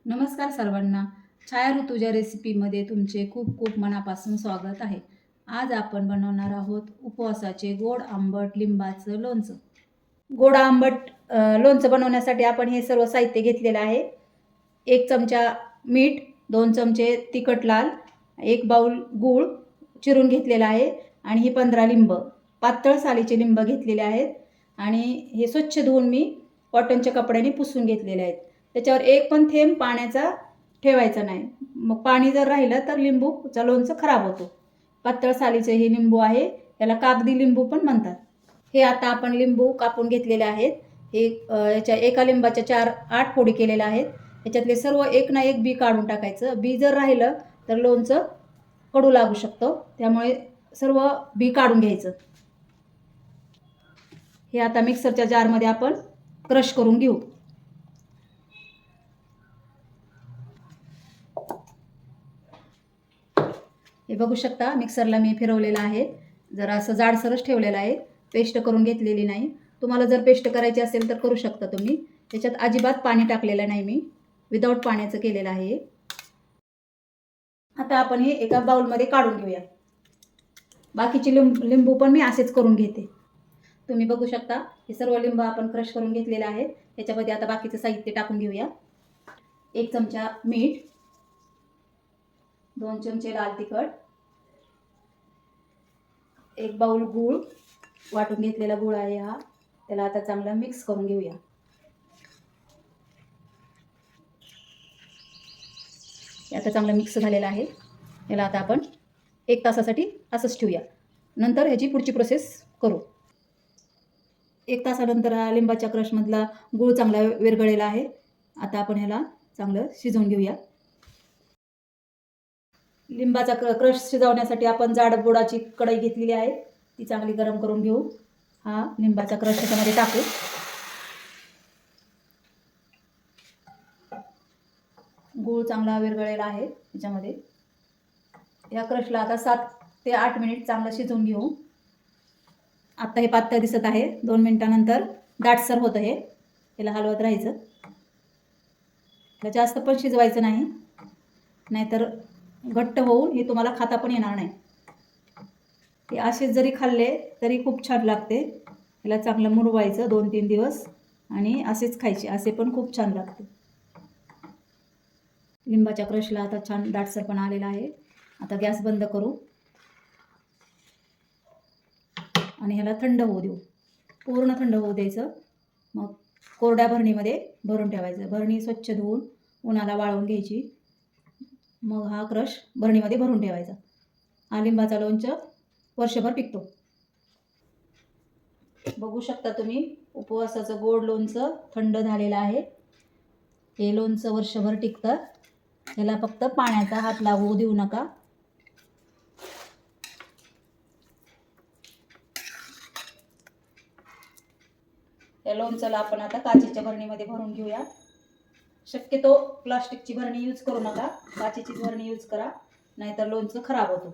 नमस्कार सर्वांना. छाया ऋतुजा रेसिपीमध्ये तुमचे खूप खूप मनापासून स्वागत आहे. आज आपण बनवणार आहोत उपवासाचे गोड आंबट लिंबाचं लोणचं. गोड आंबट लोणचं बनवण्यासाठी आपण हे सर्व साहित्य घेतलेलं आहे. 1 चमचा मीठ, 2 चमचे तिखट लाल, 1 बाऊल गूळ चिरून घेतलेला आहे आणि ही 15 लिंब, पातळ सालीचे लिंब घेतलेले आहेत आणि हे स्वच्छ धुवून मी कॉटनच्या कपड्याने पुसून घेतलेले आहेत. त्याच्यावर एक पण थेंब पाण्याचा ठेवायचा नाही. मग पाणी जर राहिलं तर लिंबूचं लोणचं खराब होतो. पातळ सालीचे हे लिंबू आहे, याला कागदी लिंबू पण म्हणतात. हे आता आपण लिंबू कापून घेतलेले आहेत. हे याच्या एका लिंबाच्या 4-8 फोडी केलेल्या आहेत. याच्यातले सर्व एक ना एक बी काढून टाकायचं. बी जर राहिलं तर लोणचं कडू लागू शकतं, त्यामुळे सर्व बी काढून घ्यायचं. हे आता मिक्सरच्या जारमध्ये आपण क्रश करून घेऊ. हे बघू शकता, मिक्सरला मी फिरवलेलं आहे. जरा असं जाडसरच ठेवलेलं आहे, पेस्ट करून घेतलेली नाही. तुम्हाला जर पेस्ट करायची असेल तर करू शकता तुम्ही. त्याच्यात अजिबात पाणी टाकलेलं नाही, मी विदाऊट पाण्याचं केलेलं आहे. आता आपण हे एका बाउलमध्ये काढून घेऊया. बाकीचे लिंबू पण मी असेच करून घेते. तुम्ही बघू शकता, हे सर्व लिंबू आपण क्रश करून घेतलेले आहेत. त्याच्यामध्ये आता बाकीचं साहित्य टाकून घेऊया. 1 चमचा मीठ, 2 चमचे लाल तिखट, 1 बाऊल गूळ वाटून घेतलेला गूळ आहे हा. त्याला आता चांगला मिक्स करून घेऊया. हे आता चांगलं मिक्स झालेलं आहे. याला आता आपण 1 तासासाठी असंच ठेवूया. नंतर ह्याची पुढची प्रोसेस करू. 1 तासानंतर हा लिंबाच्या क्रशमधला गूळ चांगला विरघळलेला आहे. आता आपण ह्याला चांगलं शिजवून घेऊया. लिंबाचा क्रश शिजवण्यासाठी आपण जाड बुडाची कढई घेतलेली आहे. ती चांगली गरम करून घेऊ. हा लिंबाचा क्रश त्याच्यामध्ये टाकू. गूळ चांगला विरघळलेला आहे त्याच्यामध्ये. या क्रशला आता 7 ते 8 मिनिट चांगलं शिजवून घेऊ. आता हे पातळ दिसत आहे. 2 मिनिटानंतर दाटसर होतं हे. याला हलवत राहायचं. जास्त पण शिजवायचं नाही, नाहीतर घट्ट होऊन हे तुम्हाला खाता पण येणार नाही. हे असे जरी खाल्ले तरी खूप छान लागते. याला चांगलं मुरवायचं 2-3 दिवस आणि असेच खायचे. असे पण खूप छान लागते. लिंबाच्या क्रशला आता छान दाटसरपणा आलेला आहे. आता गॅस बंद करू आणि ह्याला थंड होऊ देऊ. पूर्ण थंड होऊ द्यायचं. मग कोरड्या भरणीमध्ये भरून ठेवायचं. भरणी स्वच्छ धुवून उन्हाला वाळवून घ्यायची. मग हा क्रश भरणीमध्ये भरून ठेवायचा. हा लिंबाचा लोणचं वर्षभर टिकतो. बघू शकता तुम्ही, उपवासाचं गोड लोणचं थंड झालेलं आहे. हे लोणचं वर्षभर टिकतं. ह्याला फक्त पाण्याचा हात लागू देऊ नका. या लोणच्याला आपण आता काचेच्या भरणीमध्ये भरून घेऊया. शक्यतो प्लास्टिकची भरणी यूज करू नका, काचेची भरणी यूज करा, नाहीतर लोणचं खराब होतं.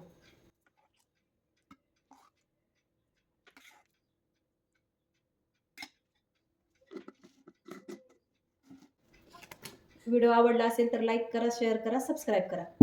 व्हिडिओ आवडला असेल तर लाईक करा, शेअर करा, सबस्क्राईब करा.